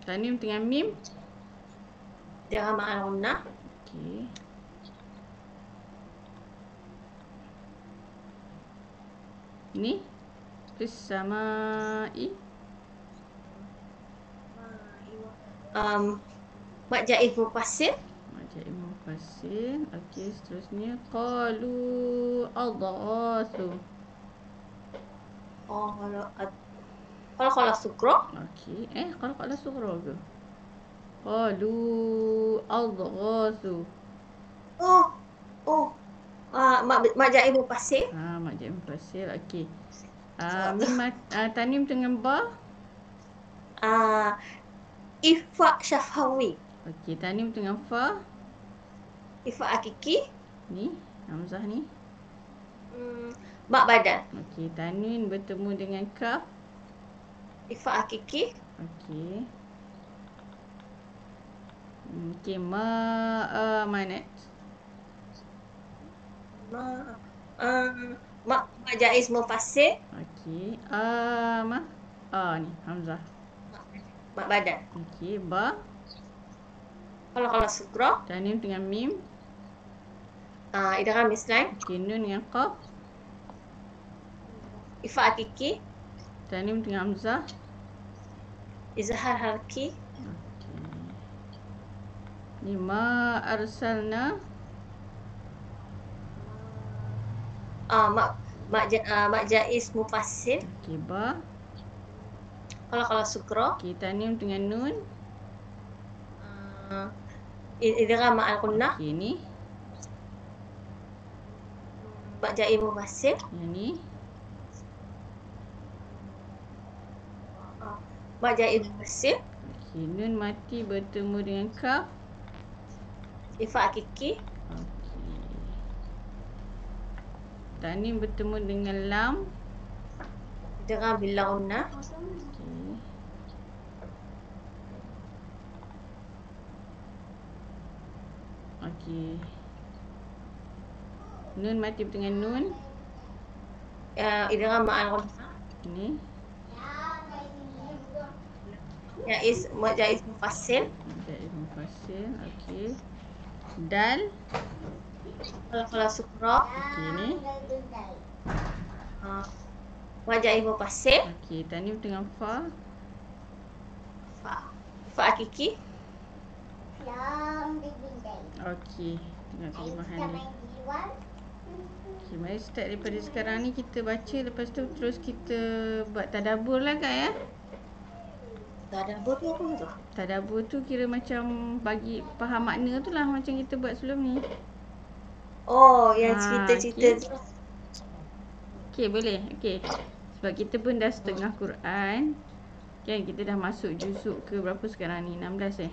Tanim dengan mim. Idgham ma'al gunnah. Okey. Ni fis samai. Mak jaiz mufassir. Majaz mufassir. Okey, seterusnya qalu adghasu. Kalau sukro. Okey, kalau sughra ke? Qalu adghasu. Mak jaiz mufassir. Majaz mufassir. Okey. Mim tanim dengan ba. Ifa syafawi. Okey, tanim dengan fa. Ifa hakiki. Ni hamzah ni. Mak badal. Okey, tanwin bertemu dengan kaf. Ifa hakiki. Okey. Okey, manat. Mak jaiz mufassir. Okey. Ni hamzah. Mak badal. Okey, ba. Kalau sukro. Tanim dengan mim. Idgham mislan. Okey, nun dengan qaf. Ifa hakiki. Tanim dengan hamzah. Izhar harki. Okey. Ni ma arsalna. Mak jaiz mufassir. Okey, ba. Kalau sukro. Okey, tanim dengan nun. Idgham ma'al gunnah. Okey, ni. Mak jaiz mufassir. Yang ni. Mak jaiz mufassir. Okey, nun mati bertemu dengan kaf. Ifa hakiki. Okey. Tanim bertemu dengan lam. Idgham bil gunnah. Okey. Okey. Nun mati dengan nun. Idgham ma'al gunnah. Ni. Mak jaiz mufassir. Majaz mufassir. Okey. Dal. Kalau sukro. Okey, ni. Mak jaiz mufassir. Okey, tanim dengan fa. Fa hakiki. Okey. Tengok terjemahan ni. Okey, mari start daripada sekarang ni kita baca, lepas tu terus kita buat tadabbur lah Kak ya. Tadabbur tu apa tu? Tadabbur tu kira macam bagi faham makna tu lah, macam kita buat sebelum ni. Yang cerita-cerita tu. Okey, boleh. Okey. Sebab kita pun dah setengah Quran. Kan kita dah masuk juzuk ke berapa sekarang ni? 16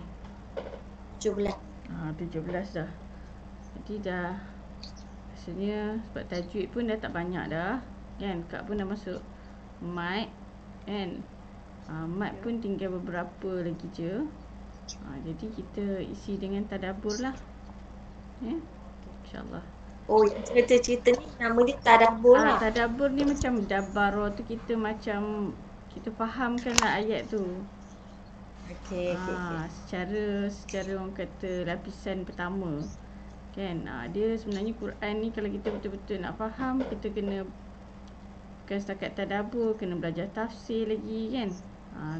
17. 17 dah. Jadi dah rasanya sebab tajwid pun dah tak banyak dah. Kan? Kak pun dah masuk mat. Kan? Mat pun tinggal beberapa lagi je. Jadi kita isi dengan tadabbur lah. Ya? InsyaAllah. Cerita-cerita ni nama dia tadabbur lah. Tadabbur ni macam dabbaro tu, kita macam kita fahamkan lah ayat tu. Okey. Secara orang kata lapisan pertama. Kan? Dia sebenarnya Quran ni kalau kita betul-betul nak faham, kita kena bukan setakat tadabbur, kena belajar tafsir lagi kan.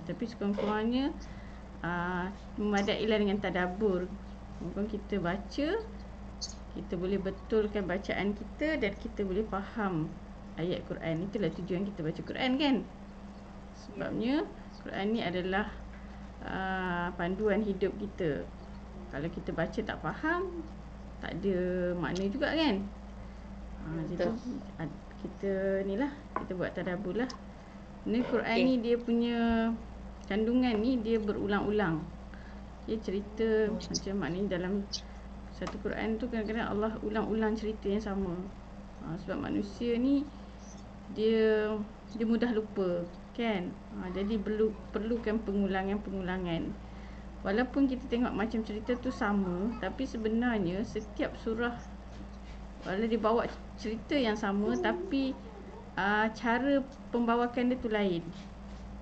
Tapi sekurang-kurangnya memadailah dengan tadabbur. Mungkin kita baca, kita boleh betulkan bacaan kita dan kita boleh faham ayat Quran. Itulah tujuan kita baca Quran kan. Sebabnya Quran ni adalah panduan hidup kita. Kalau kita baca tak faham, tak ada makna juga kan. Jadi kita ni lah, kita buat tadabbur lah. Ni Quran ni dia punya kandungan ni dia berulang-ulang. Dia cerita macam maknanya dalam satu Quran tu kadang-kadang Allah ulang-ulang cerita yang sama. Sebab manusia ni dia mudah lupa kan. Jadi perlukan pengulangan-pengulangan. Walaupun kita tengok macam cerita tu sama, tapi sebenarnya setiap surah walau dia bawa cerita yang sama, tapi cara pembawakan dia tu lain.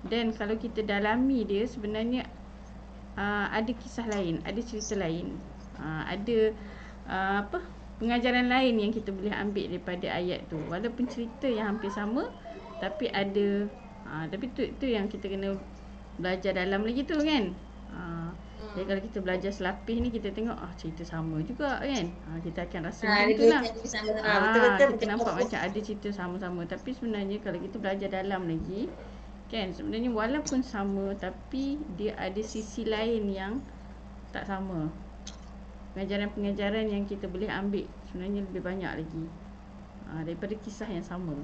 Dan kalau kita dalami dia, sebenarnya ada kisah lain, ada cerita lain, ada pengajaran lain yang kita boleh ambil daripada ayat tu. Walaupun cerita yang hampir sama, tapi ada tapi tu yang kita kena belajar dalam lagi tu kan. Jadi kalau kita belajar selapis ni, kita tengok cerita sama juga kan. Kita akan rasa macam tu lah. Betul-betul. Kita nampak macam ada cerita sama-sama, tapi sebenarnya kalau kita belajar dalam lagi kan, sebenarnya walaupun sama, tapi dia ada sisi lain yang tak sama. Pengajaran-pengajaran yang kita boleh ambil sebenarnya lebih banyak lagi daripada kisah yang sama.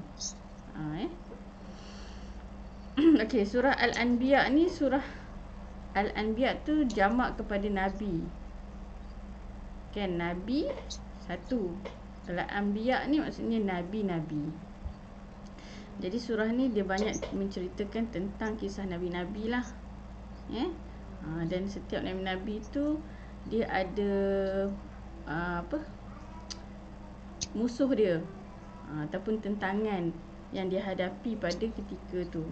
Okey, surah Al-Anbiya ni, surah Al-Anbiya tu jamak kepada Nabi. Kan, Nabi satu. Al-Anbiya ni maksudnya Nabi-Nabi. Jadi surah ni dia banyak menceritakan tentang kisah Nabi-Nabi lah. Dan setiap Nabi-Nabi tu dia ada musuh dia, ataupun tentangan yang dia hadapi pada ketika tu,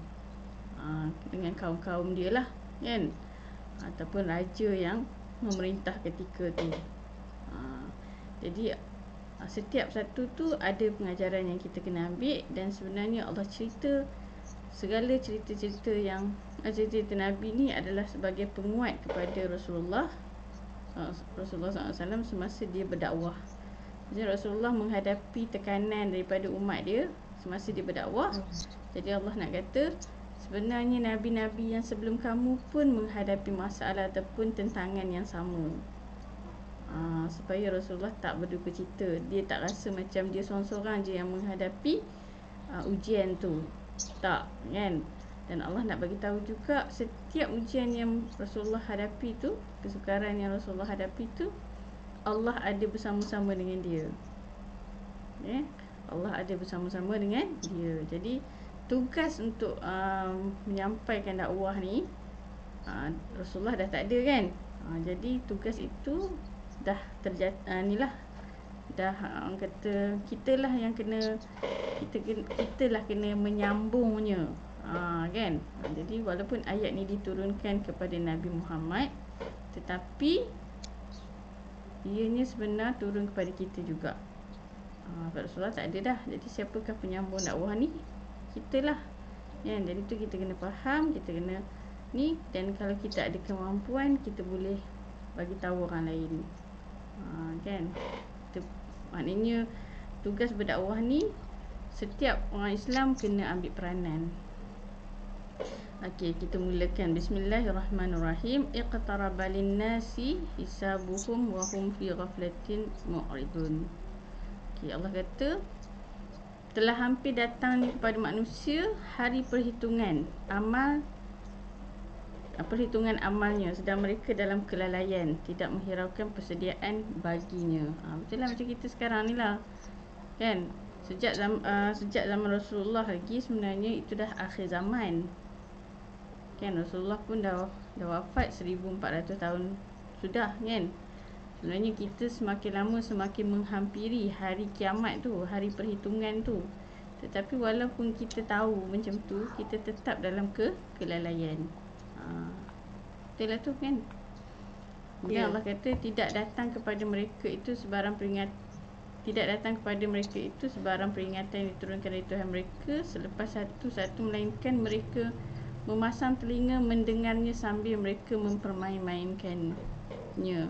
dengan kaum-kaum dia lah kan, ataupun raja yang memerintah ketika tu. Jadi setiap satu tu ada pengajaran yang kita kena ambil. Dan sebenarnya Allah cerita segala cerita-cerita yang cerita Nabi ni adalah sebagai penguat kepada Rasulullah SAW semasa dia berdakwah. Jadi Rasulullah menghadapi tekanan daripada umat dia semasa dia berdakwah. Jadi Allah nak kata sebenarnya Nabi-Nabi yang sebelum kamu pun menghadapi masalah ataupun tentangan yang sama. Supaya Rasulullah tak berduka cita. Dia tak rasa macam dia seorang-seorang je yang menghadapi ujian tu. Tak, kan? Dan Allah nak bagi tahu juga setiap ujian yang Rasulullah hadapi tu, kesukaran yang Rasulullah hadapi tu, Allah ada bersama-sama dengan dia. Allah ada bersama-sama dengan dia. Jadi tugas untuk menyampaikan dakwah ni, Rasulullah dah tak ada kan. Jadi tugas itu dah inilah, dah orang kata kitalah yang kena, kitalah kena menyambungnya, kan. Jadi walaupun ayat ni diturunkan kepada Nabi Muhammad, tetapi ianya sebenar turun kepada kita juga. Rasulullah tak ada dah. Jadi siapakah penyambung dakwah ni? Kitalah, kan. Jadi tu kita kena faham, kita kena ni. Dan kalau kita ada kemampuan, kita boleh bagi tahu orang lain, kan. Maknanya tugas berdakwah ni setiap orang Islam kena ambil peranan. Okey, kita mulakan. Bismillahirrahmanirrahim. Iqtaraba lin-nasi hisabuhum wa hum fi ghaflatin mu'ridun. Okey, Allah kata telah hampir datang kepada manusia hari perhitungan amalnya, sedang mereka dalam kelalaian, tidak menghiraukan persediaan baginya. Betul lah macam kita sekarang ni lah, kan. Sejak zaman Rasulullah lagi sebenarnya itu dah akhir zaman, kan. Rasulullah pun dah wafat 1400 tahun sudah, kan. Sebenarnya kita semakin lama semakin menghampiri hari kiamat tu, hari perhitungan tu. Tetapi walaupun kita tahu macam tu, kita tetap dalam kelalaian. Betul lah tu, kan. Kemudian Allah kata tidak datang kepada mereka itu sebarang peringatan yang diturunkan dari Tuhan mereka selepas satu-satu, melainkan mereka memasang telinga mendengarnya sambil mereka mempermain-mainkannya.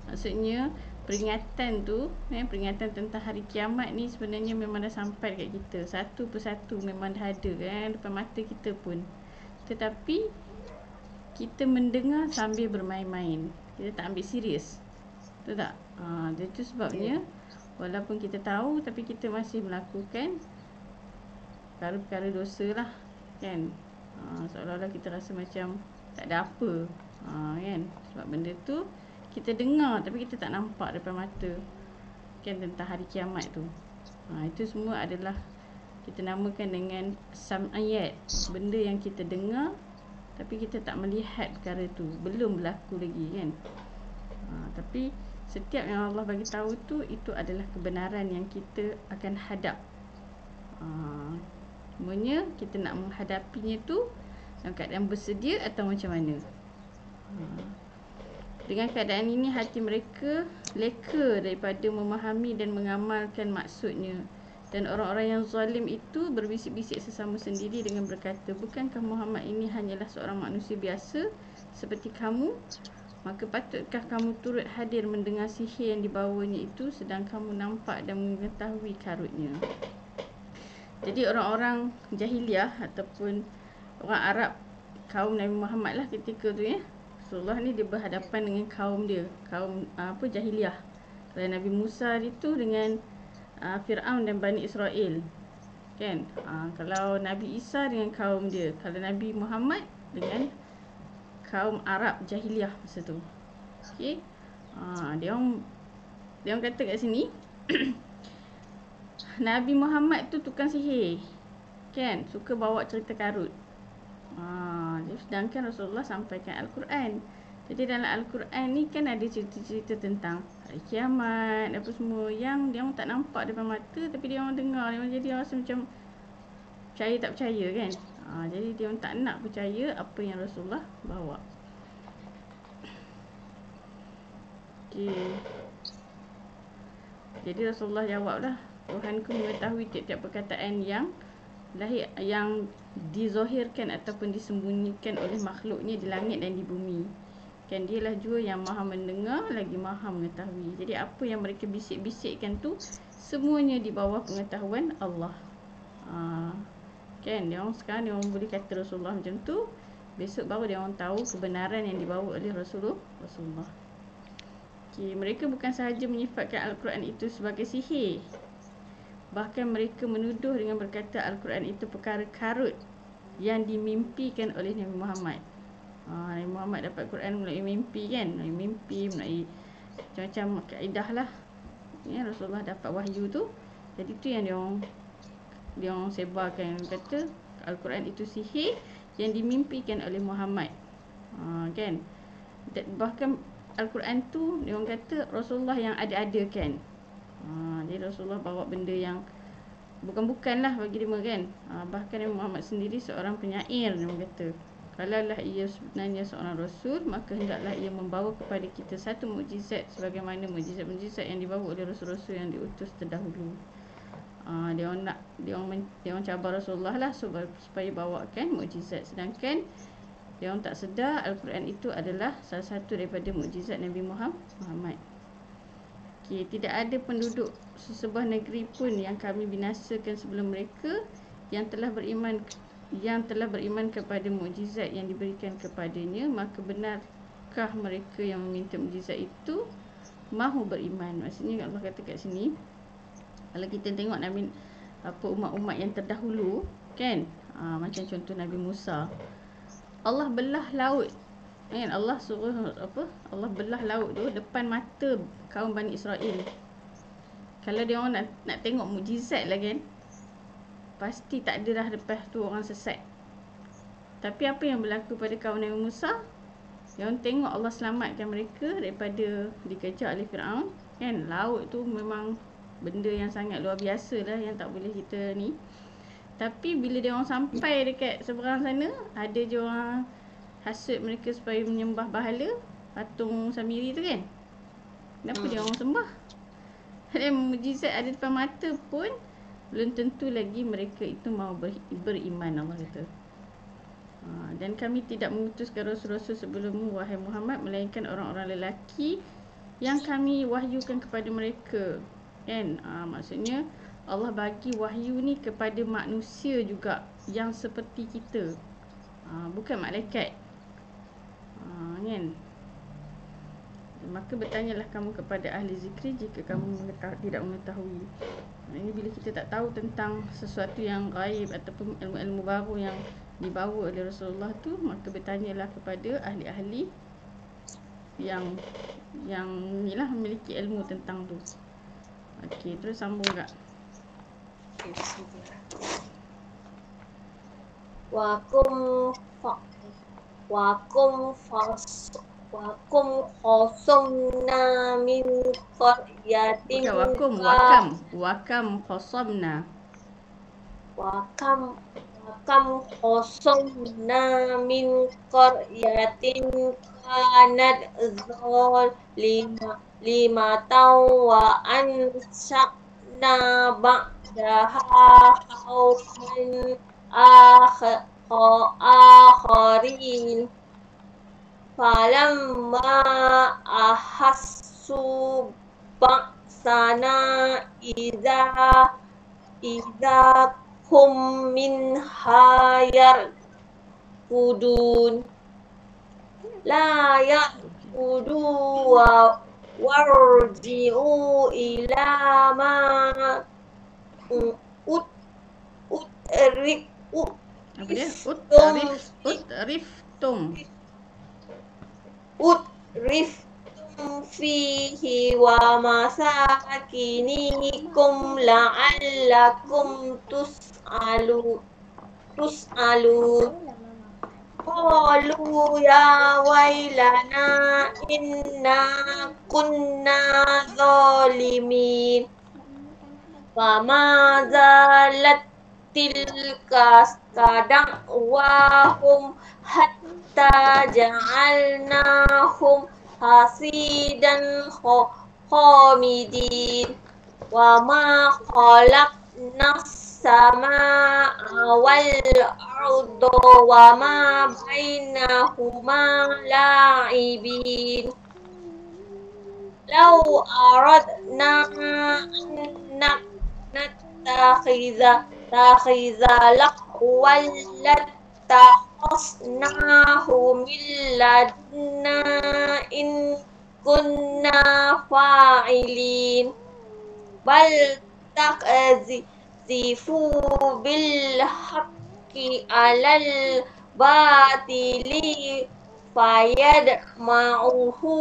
Maksudnya peringatan tu, peringatan tentang hari kiamat ni sebenarnya memang dah sampai dekat kita. Satu persatu memang dah ada kan depan mata kita pun. Tetapi kita mendengar sambil bermain-main. Kita tak ambil serius. Betul tak? Itu sebabnya walaupun kita tahu, tapi kita masih melakukan perkara-perkara dosa lah, kan. Seolah-olah kita rasa macam tak ada apa, kan. Sebab benda tu kita dengar tapi kita tak nampak depan mata, kan, tentang hari kiamat tu. Itu semua adalah kita namakan dengan sam'iyat. Benda yang kita dengar tapi kita tak melihat perkara tu, belum berlaku lagi, kan. Tapi setiap yang Allah bagi tahu tu, itu adalah kebenaran yang kita akan hadap. Semuanya kita nak menghadapinya tu dalam keadaan bersedia atau macam mana. Dengan keadaan ini hati mereka leka daripada memahami dan mengamalkan maksudnya. Dan orang-orang yang zalim itu berbisik-bisik sesama sendiri dengan berkata, bukankah Muhammad ini hanyalah seorang manusia biasa seperti kamu? Maka patutkah kamu turut hadir mendengar sihir yang dibawanya itu sedang kamu nampak dan mengetahui karutnya? Jadi orang-orang jahiliah ataupun orang Arab, kaum Nabi Muhammad lah ketika tu ya, Rasulullah ni dia berhadapan dengan kaum dia, kaum jahiliah. Kalau Nabi Musa itu dengan Fir'aun dan Bani Israel, kan? Kalau Nabi Isa dengan kaum dia, kalau Nabi Muhammad dengan kaum Arab jahiliah masa tu. Okey. Dia orang kata kat sini Nabi Muhammad tu tukang sihir, kan? Suka bawa cerita karut. Sedangkan Rasulullah sampaikan Al-Quran. Jadi dalam Al-Quran ni kan ada cerita-cerita tentang hari kiamat, apa semua yang dia orang tak nampak depan mata, tapi dia orang dengar. Dia orang jadi rasa macam percaya tak percaya, kan? Jadi dia orang tak nak percaya apa yang Rasulullah bawa. Okay. Jadi Rasulullah jawablah, Tuhanku mengetahui tiap-tiap perkataan yang dizahirkan ataupun disembunyikan oleh makhluknya di langit dan di bumi. Kan dialah jua yang maha mendengar lagi maha mengetahui. Jadi apa yang mereka bisik-bisikkan tu semuanya di bawah pengetahuan Allah. Kan dia orang sekarang dia orang boleh kata Rasulullah macam tu, besok baru dia orang tahu kebenaran yang dibawa oleh Rasulullah. Okay, mereka bukan sahaja menyifatkan Al-Quran itu sebagai sihir, bahkan mereka menuduh dengan berkata Al-Quran itu perkara karut yang dimimpikan oleh Nabi Muhammad. Nabi Muhammad dapat Quran melalui mimpi, kan? Melalui mimpi, melalui macam-macam kaedah lah. Ya, Rasulullah dapat wahyu tu. Jadi tu yang dia orang sebarkan, kata Al-Quran itu sihir yang dimimpikan oleh Muhammad. Kan? Bahkan Al-Quran tu dia orang kata Rasulullah yang ada-adakan. Jadi Rasulullah bawa benda yang bukan-bukan lah bagi dia, kan? Bahkan Nabi Muhammad sendiri seorang penyair, dia kata kalaulah ia sebenarnya seorang Rasul, maka hendaklah ia membawa kepada kita satu mukjizat sebagaimana mukjizat-mukjizat yang dibawa oleh Rasul-Rasul yang diutus terdahulu. Dia orang cabar Rasulullah lah supaya bawakan mukjizat, sedangkan dia orang tak sedar Al-Quran itu adalah salah satu daripada mukjizat Nabi Muhammad. Okay, tidak ada penduduk sesebuah negeri pun yang kami binasakan sebelum mereka yang telah beriman kepada mukjizat yang diberikan kepadanya, maka benarkah mereka yang meminta mukjizat itu mahu beriman? Maksudnya Allah kata kat sini, kalau kita tengok Nabi umat-umat yang terdahulu, kan? Macam contoh Nabi Musa, Allah belah laut, kan? Allah suruh Allah belah laut tu depan mata kaum Bani Israel. Kalau dia orang nak tengok mukjizat lah, kan, pasti tak ada dah lepas tu orang sesat. Tapi apa yang berlaku pada kaum Nabi Musa? Dia orang tengok Allah selamatkan mereka daripada dikejar oleh Fir'aun, kan? Laut tu memang benda yang sangat luar biasa lah, yang tak boleh kita ni. Tapi bila dia orang sampai dekat seberang sana, ada je orang hasut mereka supaya menyembah bahala patung Samiri tu, kan? Kenapa dia orang sembah? Dan mukjizat ada depan mata pun belum tentu lagi mereka itu mahu beriman, Allah kata. Dan kami tidak mengutuskan rasul-rasul sebelummu, wahai Muhammad, melainkan orang-orang lelaki yang kami wahyukan kepada mereka, kan? Maksudnya Allah bagi wahyu ni kepada manusia juga yang seperti kita, bukan malaikat, kan? Maka bertanyalah kamu kepada ahli zikri jika kamu tidak mengetahui. Ini bila kita tak tahu tentang sesuatu yang gaib ataupun ilmu-ilmu baru yang dibawa oleh Rasulullah tu, maka bertanyalah kepada ahli-ahli yang inilah memiliki ilmu tentang tu. Okey, terus sambung tak? Wakum khosomna min qaryatin. Wakam khosamna. Wakam Kam qassamna min qaryatin kanat zalimatan wa ansha'na ba'daha qauman akharin falamma ahassu ba'sana idza hum minha yarkudun la yaqudu wa warji'u ila ma Apa dia? utriftum fihi wa masakinikum la'allakum tus'alun qalu ya wailana inna kunna zalimin wa ma zalat tilka da'wahum hatta ja'alnahum hasidan khamidin wa ma khalaqnas samaa wal arda wa ma bainahuma la'ibin law aradna an nattakhidha lahwan lattakhasnahu min ladunna in kunna fa'ilin bal takzifu bil haqqi alal batili fayadma'uhu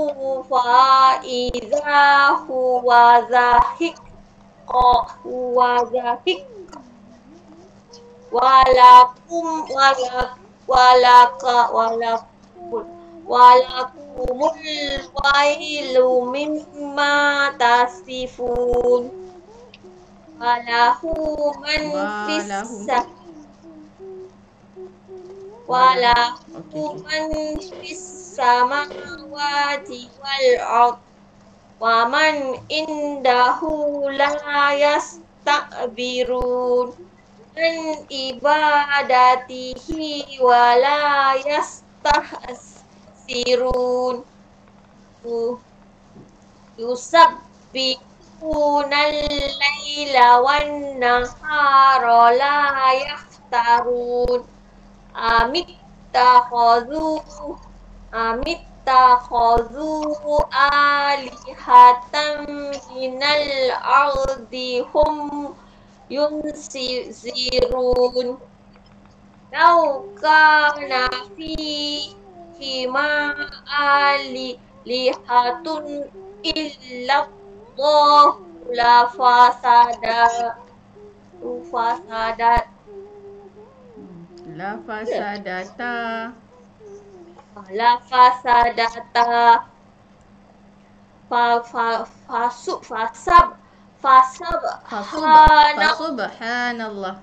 fa'idha huwa zahiq walakumul wailu mimma tasifun walahu man fis samawati wal ard wa man indahu la yastakbirun an ibadatihi wa la yastahsirun yusabbihuna al-laila wan nahara la yaftarun amittakhadhu alihatan minal ardi hum yunsirun law kana fihi ma alihatun illa Allah la fasadata Subhanallah.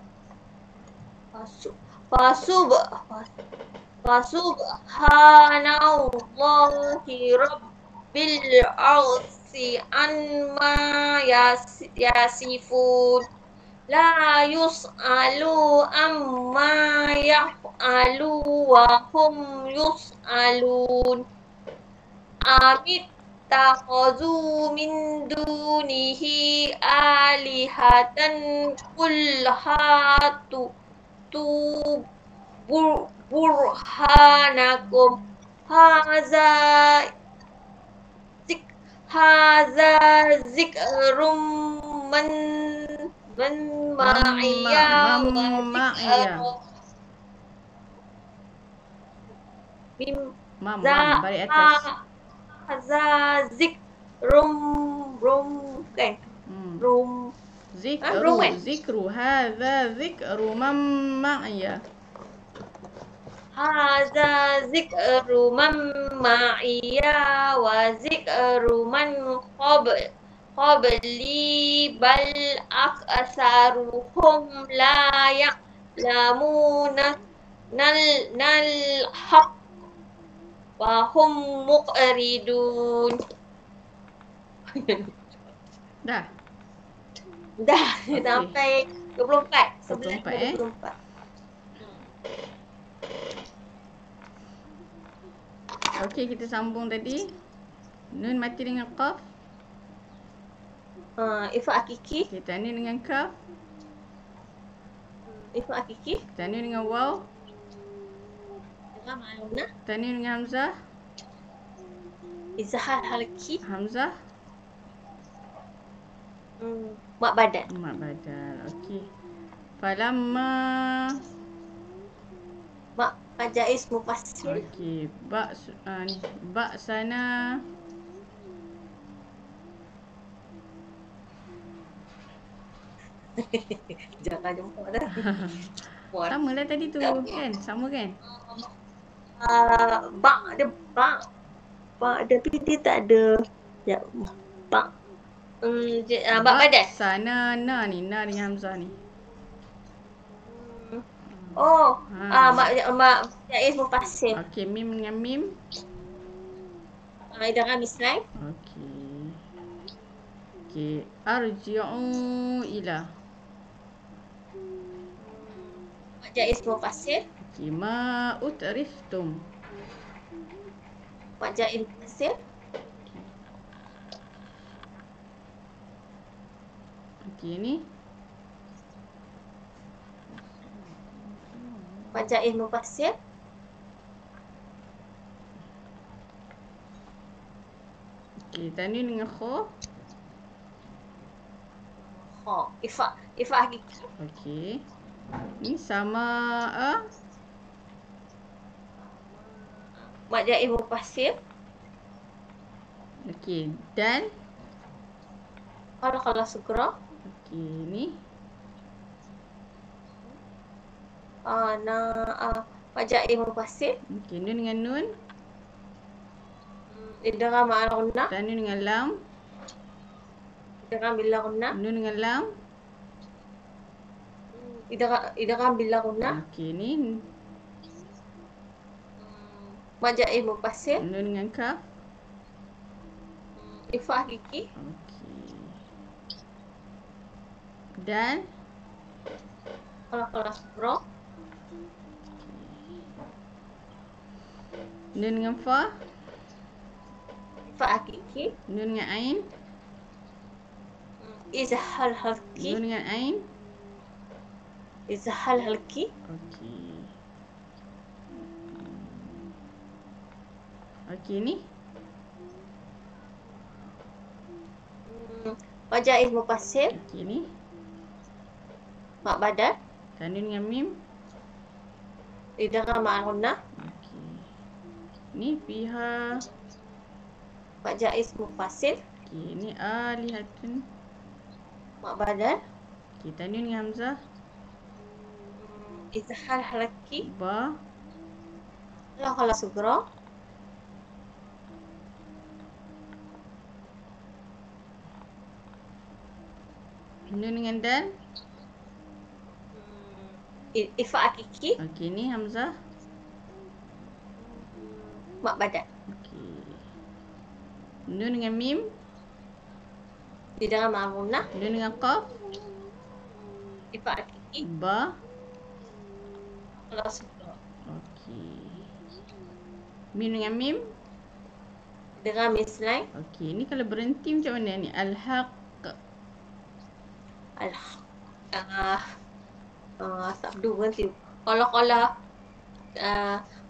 Fasubhanallahi rabbil arsi amma yasifun la yus'alu amma yaf'alu wa hum yus'alun amittakhadhu min dunihi alihatan qul hatu burhanakum haza zikrum man ma'iyya balik atas. Haza zikrum Zikru hadza zikru man ma'iyya. Haza zikru man ma'iyya wa zikru man qabli bal aktsaruhum ya'lamuna nalhaq wa hum muqridun. Dah. Dah Okey. sampai 24. 24, 24. Okey, kita sambung tadi. Nun mati dengan qaf. Ifa hakiki. Okey, tanwin dengan kaf. Ifa hakiki. Tanwin dengan waw. Dengan ma'luna. Tanwin dengan hamzah. Izhar halki. Hamzah. Mak badan. Mak badal. Okey. Falamma. Mak majais mufassil. Okey. Ni. Ba sana. Jangan jumpa dah. Sama lah tadi tu kan? Sama kan? Bak ada bak. Bak ada tapi dia tak ada. Ya, bak. Bak badan. Sana na ni. Na dengan hamzah ni. Oh, mak jais mufassil. Okey, mim dengan mim. Idgham islam. Okey. Okey. Arji'u ila. Mak jais mufassil. Okey. Ma utriftum. Mak jais mufassil. Okey ni. Mak jais mufassil. Okey, tanwin dengan kha. Ifa hakiki. Okey. Ni sama Mak jais mufassil. Okey, dan Kalau sugra. okey ni. Mak jais mufassil. Okey, nun dengan nun. Idgham ma'al-ghunnah. Tanwin dengan lam. Idgham bil-ghunnah. Nun dengan lam. Idgham bil-ghunnah. Okey, ni. Mak jais mufassil. Nun dengan kaf. Ifa hakiki. Okey. Dan Kalau sugra. nun dengan fa. Ifa hakiki. Nun dengan ain. Izhar halki. Nun dengan ain. Izhar halki. Okey. Okey ni. Mak jais mufassil. Okey ni. Mak badan. Tanwin dengan mim. Idgham ma'al-ghunnah. Okey. Ni fiha. Mak jais mufassil. Okey, ni alihatun. Mak badan. Okey, tanwin dengan hamzah. Izhar halki. Ba. Kalau sugra. Nun dengan dal. Ifa hakiki. Okey, ni hamzah. Mak badan. Okey. Nun dengan mim. Idgham ma'al-ghunnah. Nun dengan qaf. Ifa hakiki. Ba. Kalau sugra. Okey. Mim dengan mim. Idgham islam. Okey, ni kalau berhenti macam mana ni? Al-haq. Sabdu berhenti. Kalau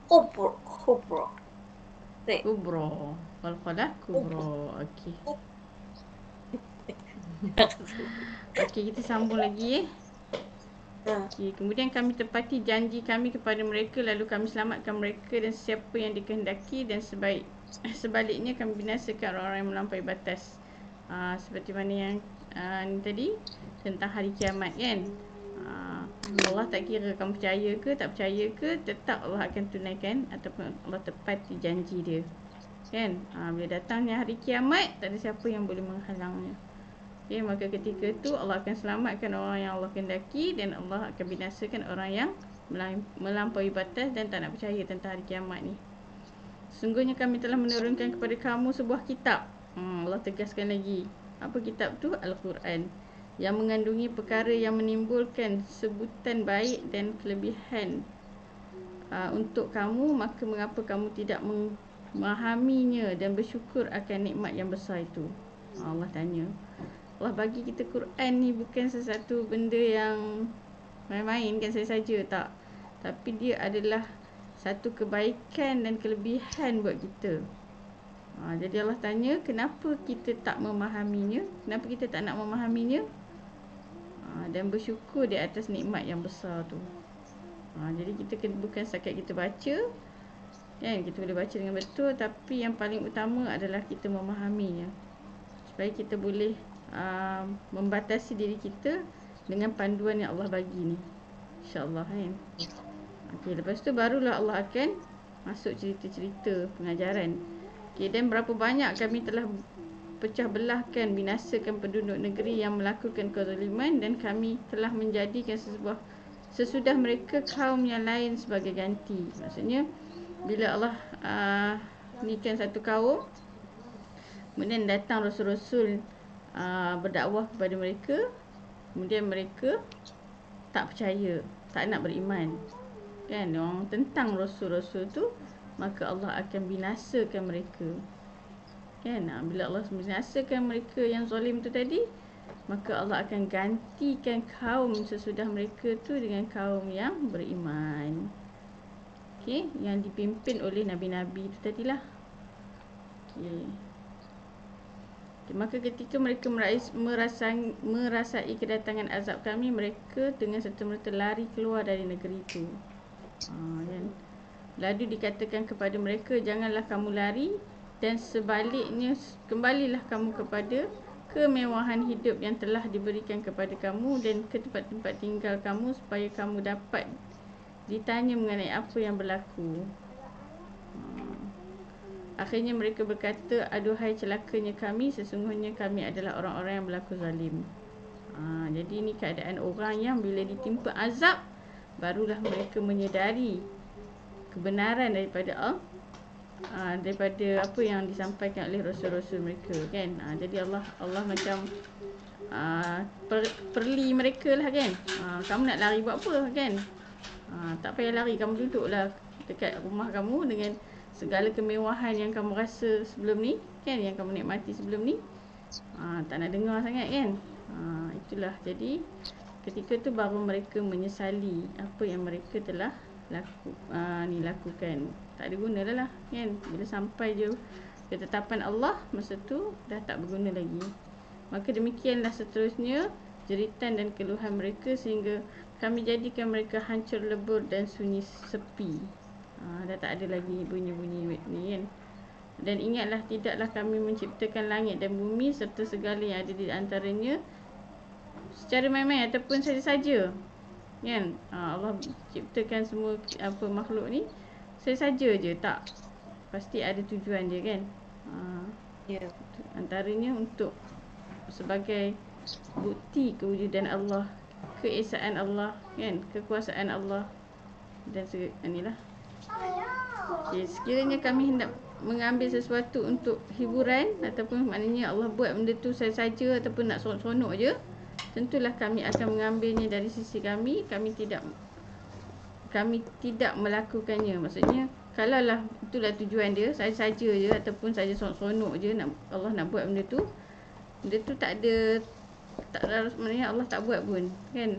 kubro. Kubra. Qalqalah kubra. Okey. Okey, kita sambung lagi. Okey, kemudian kami tepati janji kami kepada mereka, lalu kami selamatkan mereka dan siapa yang dikehendaki, dan sebaliknya kami binasakan orang-orang yang melampaui batas. Seperti mana yang ni tadi tentang hari kiamat kan. Allah tak kira kamu percaya ke tak percaya ke, tetap Allah akan tunaikan ataupun Allah tepati janji dia kan. Bila datangnya hari kiamat, tak ada siapa yang boleh menghalangnya. Okay, maka ketika itu Allah akan selamatkan orang yang Allah kehendaki, dan Allah akan binasakan orang yang melampaui batas dan tak nak percaya tentang hari kiamat ni. Sesungguhnya kami telah menurunkan kepada kamu sebuah kitab. Allah tegaskan lagi. Apa kitab tu? Al-Quran, yang mengandungi perkara yang menimbulkan sebutan baik dan kelebihan untuk kamu. Maka mengapa kamu tidak memahaminya dan bersyukur akan nikmat yang besar itu? Allah tanya. Allah bagi kita Quran ni bukan sesuatu benda yang main-main kan saja, tak. Tapi dia adalah satu kebaikan dan kelebihan buat kita. Jadi Allah tanya, kenapa kita tak memahaminya? Kenapa kita tak nak memahaminya? Dan bersyukur di atas nikmat yang besar tu. Jadi kita bukan setakat kita baca, kan, kita boleh baca dengan betul, tapi yang paling utama adalah kita memahaminya, supaya kita boleh membatasi diri kita dengan panduan yang Allah bagi ni, InsyaAllah, kan. Okey, lepas tu barulah Allah akan masuk cerita-cerita pengajaran. Okey, dan berapa banyak kami telah pecah belahkan, binasakan penduduk negeri yang melakukan kezaliman, dan kami telah menjadikan sesudah mereka kaum yang lain sebagai ganti. Maksudnya bila Allah nikan satu kaum, kemudian datang rasul-rasul berdakwah kepada mereka, kemudian mereka tak percaya, tak nak beriman, kan, orang tentang rasul-rasul tu, maka Allah akan binasakan mereka, kan. Bila Allah binasakan mereka yang zalim tu tadi, maka Allah akan gantikan kaum sesudah mereka tu dengan kaum yang beriman, okey, yang dipimpin oleh nabi-nabi tu tadilah. Okey. Maka ketika mereka merasai kedatangan azab kami, mereka dengan serta-merta lari keluar dari negeri itu. Lalu dikatakan kepada mereka, janganlah kamu lari, dan sebaliknya kembalilah kamu kepada kemewahan hidup yang telah diberikan kepada kamu dan ke tempat-tempat tinggal kamu, supaya kamu dapat ditanya mengenai apa yang berlaku. Akhirnya mereka berkata, aduhai celakanya kami, sesungguhnya kami adalah orang-orang yang berlaku zalim. Jadi ini keadaan orang yang bila ditimpa azab, barulah mereka menyedari kebenaran daripada apa yang disampaikan oleh rasul-rasul mereka, kan. Jadi Allah macam perli mereka lah, kan. Kamu nak lari buat apa, kan. Tak payah lari, kamu duduklah dekat rumah kamu dengan segala kemewahan yang kamu rasa sebelum ni, kan, yang kamu nikmati sebelum ni. Tak nak dengar sangat, kan. Itulah, jadi ketika tu baru mereka menyesali apa yang mereka telah lakukan. Tak ada guna dah lah, kan. Bila sampai je ketetapan Allah, masa tu dah tak berguna lagi. Maka demikianlah seterusnya jeritan dan keluhan mereka, sehingga kami jadikan mereka hancur lebur dan sunyi sepi. Dah tak ada lagi bunyi-bunyi ni, kan. Dan ingatlah, tidaklah kami menciptakan langit dan bumi serta segala yang ada di antaranya secara main-main ataupun saja-saja, kan. Allah ciptakan semua makhluk ni saja je, tak. Pasti ada tujuan je, kan. Antaranya untuk sebagai bukti kewujudan Allah, keesaan Allah, kan, kekuasaan Allah, dan inilah. Okay, sekiranya kami hendak mengambil sesuatu untuk hiburan, ataupun maknanya Allah buat benda tu saja ataupun nak seronok je, tentulah kami akan mengambilnya dari sisi kami. Kami tidak melakukannya. Maksudnya kalaulah itulah tujuan dia, saja-saja je ataupun saja seronok je Allah nak buat benda tu tak harus, maknanya Allah tak buat pun, kan.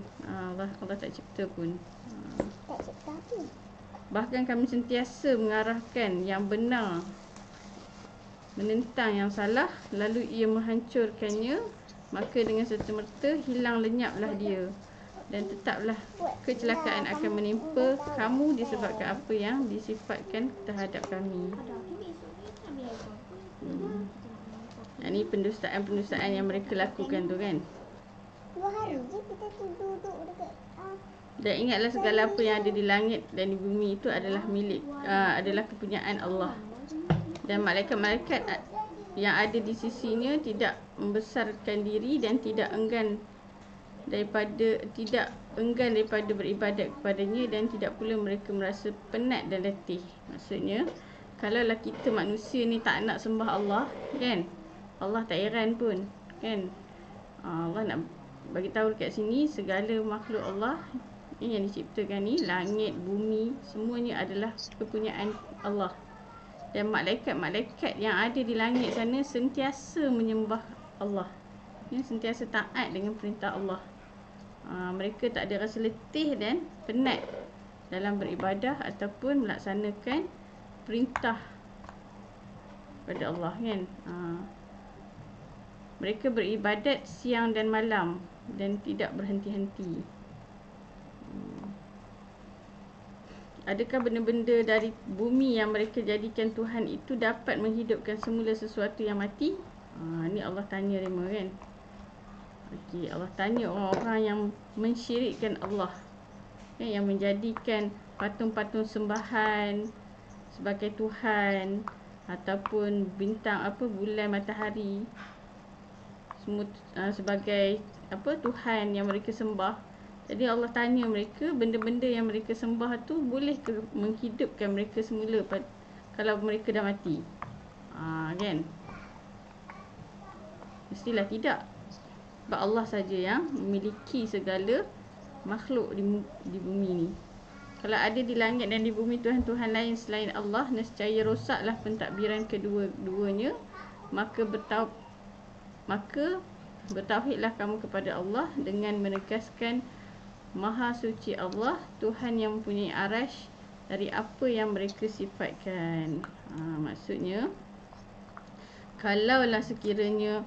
Allah tak cipta pun. Tak cipta pun. Bahkan kami sentiasa mengarahkan yang benar menentang yang salah, lalu ia menghancurkannya, maka dengan serta-merta hilang lenyaplah dia, dan tetaplah kecelakaan akan menimpa kamu disebabkan apa yang disifatkan terhadap kami. Ini pendustaan yang mereka lakukan tu, kan. 2 hari je kita duduk dekat Dan ingatlah segala apa yang ada di langit dan di bumi itu adalah milik adalah kepunyaan Allah. Dan malaikat-malaikat yang ada di sisinya tidak membesarkan diri dan tidak enggan daripada beribadat kepadanya, dan tidak pula mereka merasa penat dan letih. Maksudnya, kalaulah kita manusia ni tak nak sembah Allah, kan? Allah tak heran pun, kan? Allah nak bagi tahu dekat sini segala makhluk Allah yang diciptakan ni, langit, bumi, semuanya adalah kepunyaan Allah. Dan malaikat-malaikat yang ada di langit sana sentiasa menyembah Allah, sentiasa taat dengan perintah Allah. Mereka tak ada rasa letih dan penat dalam beribadah ataupun melaksanakan perintah pada Allah, kan? Mereka beribadat siang dan malam dan tidak berhenti-henti. Adakah benda-benda dari bumi yang mereka jadikan Tuhan itu dapat menghidupkan semula sesuatu yang mati? Ni Allah tanya Rema, kan? Okey, Allah tanya orang-orang yang mensyirikkan Allah, kan? Yang menjadikan patung-patung sembahan sebagai Tuhan, ataupun bintang bulan, matahari semua sebagai Tuhan yang mereka sembah. Jadi Allah tanya mereka, benda-benda yang mereka sembah tu boleh ke menghidupkan mereka semula kalau mereka dah mati? Kan? Mestilah tidak. Sebab Allah saja yang memiliki segala makhluk di bumi ni. Kalau ada di langit dan di bumi Tuhan-Tuhan lain selain Allah, nescaya rosaklah pentadbiran kedua-duanya. Maka bertauhidlah kamu kepada Allah dengan menegaskan Maha suci Allah, Tuhan yang mempunyai arash, dari apa yang mereka sifatkan. Maksudnya, kalaulah sekiranya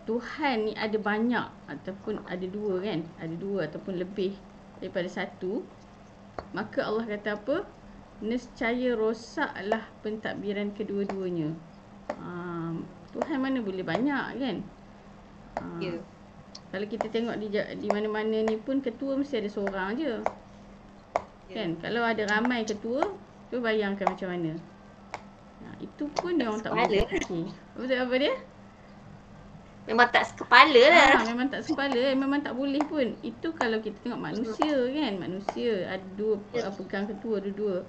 Tuhan ni ada banyak ataupun ada dua, kan? Ada dua ataupun lebih daripada satu, maka Allah kata apa? Nescaya rosaklah pentadbiran kedua-duanya. Tuhan mana boleh banyak, kan? Ya. Kalau kita tengok di mana-mana ni pun ketua mesti ada seorang je, kan? Kalau ada ramai ketua, tu bayangkan macam mana. Itu pun dia orang tak boleh fikir. Betul apa dia? Memang tak sekepala lah. Memang tak sekepala, memang tak boleh pun. Itu kalau kita tengok manusia, kan? Manusia ada dua pegang ketua dua-dua.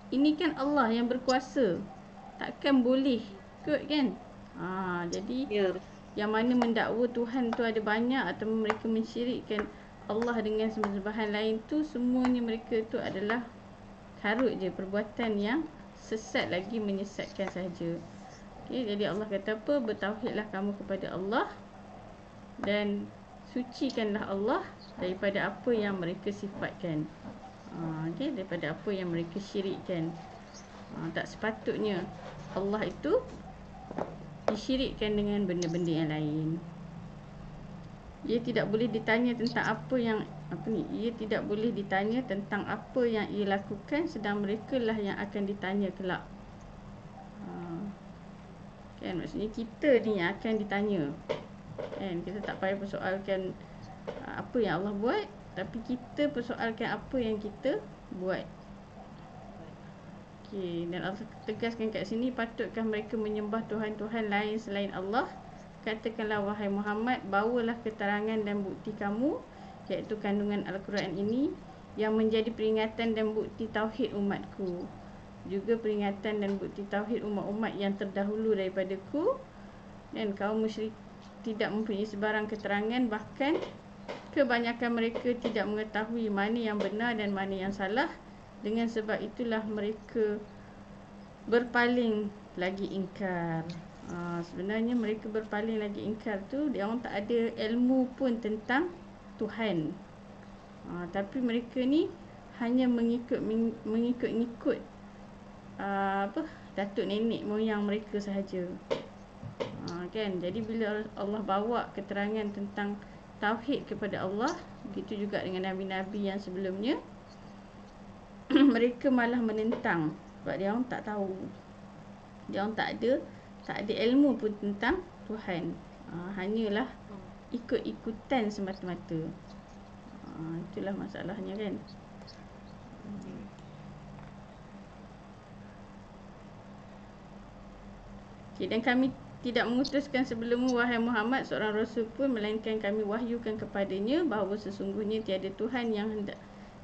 Ini kan Allah yang berkuasa, takkan boleh kot, kan? Jadi yang mana mendakwa Tuhan tu ada banyak atau mereka mensyirikkan Allah dengan sembahan lain tu, semuanya mereka tu adalah karut je, perbuatan yang sesat lagi menyesatkan sahaja. Okay, jadi Allah kata apa? Bertauhidlah kamu kepada Allah dan sucikanlah Allah daripada apa yang mereka sifatkan. Okay, daripada apa yang mereka syirikkan. Tak sepatutnya Allah itu disyirikkan dengan benda-benda yang lain. Ia tidak boleh ditanya tentang ia tidak boleh ditanya tentang apa yang ia lakukan, sedang mereka lah yang akan ditanya kelak. Kan, maksudnya kita ni yang akan ditanya, kan? Kita tak payah persoalkan apa yang Allah buat, tapi kita persoalkan apa yang kita buat. Dan Allah tegaskan kat sini, patutkah mereka menyembah Tuhan-Tuhan lain selain Allah? Katakanlah wahai Muhammad, bawalah keterangan dan bukti kamu, iaitu kandungan Al-Quran ini, yang menjadi peringatan dan bukti tauhid umatku, juga peringatan dan bukti tauhid umat-umat yang terdahulu daripadaku. Dan kaum musyrik tidak mempunyai sebarang keterangan, bahkan kebanyakan mereka tidak mengetahui mana yang benar dan mana yang salah. Dengan sebab itulah mereka berpaling lagi ingkar. Sebenarnya mereka berpaling lagi ingkar tu, dia orang tak ada ilmu pun tentang Tuhan. Tapi mereka ni hanya mengikut datuk nenek moyang mereka sahaja. Kan? Jadi bila Allah bawa keterangan tentang tauhid kepada Allah, begitu juga dengan nabi-nabi yang sebelumnya, mereka malah menentang sebab dia orang tak tahu. Dia orang tak ada ilmu pun tentang Tuhan. Hanyalah ikut-ikutan semata-mata. Itulah masalahnya, kan? Okay, dan kami tidak mengutuskan sebelummu wahai Muhammad seorang rasul pun, melainkan kami wahyukan kepadanya bahawa sesungguhnya tiada Tuhan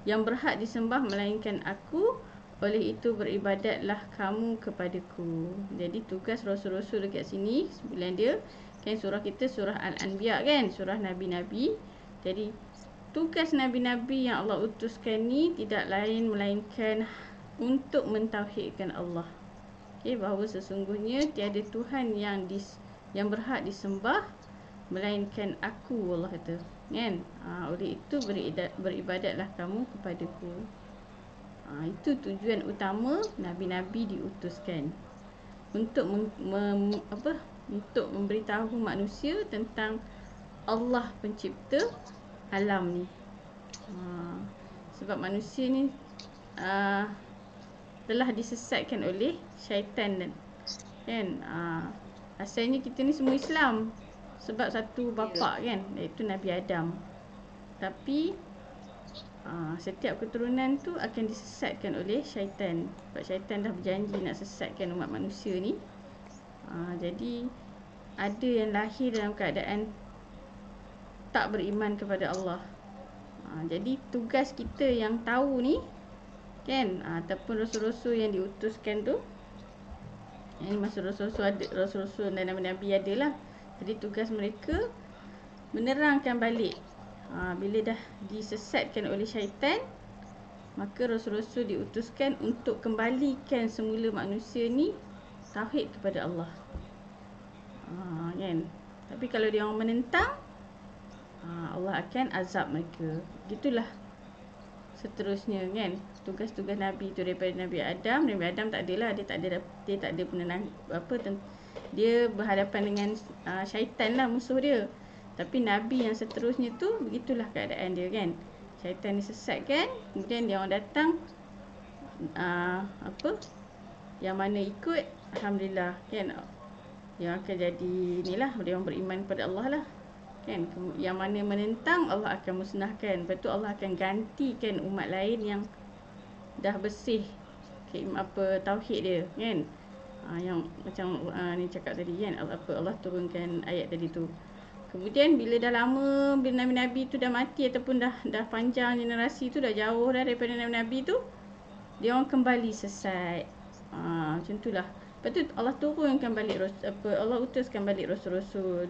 yang berhak disembah melainkan aku. Oleh itu beribadatlah kamu kepadaku. Jadi tugas rasul-rasul dekat sini sembilan dia. Kan surah kita surah Al-Anbiya kan, surah nabi-nabi. Jadi tugas nabi-nabi yang Allah utuskan ni tidak lain melainkan untuk mentauhidkan Allah. Okey, bahawa sesungguhnya tiada Tuhan yang berhak disembah melainkan aku, Allah kata. Kan? Oleh itu beribadatlah kamu kepadaku. Itu tujuan utama nabi-nabi diutuskan untuk untuk memberitahu manusia tentang Allah pencipta alam ni. Sebab manusia ni telah disesatkan oleh syaitan kan. Asalnya kita ni semua Islam sebab satu bapa kan, iaitu Nabi Adam. Tapi setiap keturunan tu akan disesatkan oleh syaitan. Sebab syaitan dah berjanji nak sesatkan umat manusia ni. Jadi ada yang lahir dalam keadaan tak beriman kepada Allah. Jadi tugas kita yang tahu ni kan, ataupun rasul-rasul yang diutuskan tu, yang ni masa rasul-rasul dan nabi-nabi adalah. Jadi tugas mereka menerangkan balik. Bila dah disesatkan oleh syaitan, maka rasul-rasul diutuskan untuk kembalikan semula manusia ni tauhid kepada Allah. Kan? Tapi kalau dia orang menentang, Allah akan azab mereka. Gitulah seterusnya kan. Tugas-tugas Nabi tu daripada Nabi Adam. Nabi Adam tak adalah, dia tak ada penenang dia berhadapan dengan syaitan lah, musuh dia. Tapi Nabi yang seterusnya tu begitulah keadaan dia kan. Syaitan disesatkan, kemudian dia orang datang yang mana ikut, alhamdulillah kan, yang akan jadi inilah, dia orang beriman kepada Allah lah kan. Yang mana menentang, Allah akan musnahkan. Lepas tu Allah akan gantikan umat lain yang dah bersih tauhid dia kan. Yang macam ni cakap tadi kan, Allah turunkan ayat tadi tu. Kemudian bila dah lama, bila nabi-nabi tu dah mati ataupun dah panjang generasi tu, dah jauh dah daripada nabi-nabi tu, dia orang kembali sesat. Macam itulah. Lepas tu Allah turunkan balik Allah utuskan balik rasul-rasul.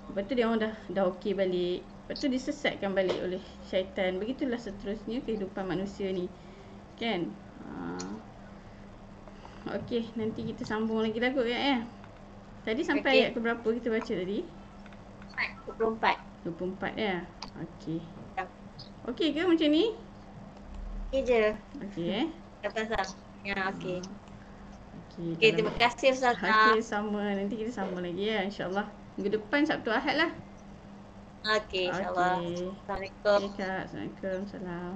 Lepas tu dia orang dah okey balik. Lepas tu disesatkan balik oleh syaitan. Begitulah seterusnya kehidupan manusia ni. Kan? Okey, nanti kita sambung lagi lah kot ya. Tadi sampai ayat ke berapa kita baca tadi? 24 ya. Okey. Okey ke macam ni? Okey je. Okey Dapat sah. Ya, okey. Okey, Terima kasih Ustazah. Okey, sama. Nanti kita sambung lagi ya, insya-Allah. Minggu depan Sabtu Ahad lah. Okey, insya-Allah. Assalamualaikum. Assalamualaikum. Salam.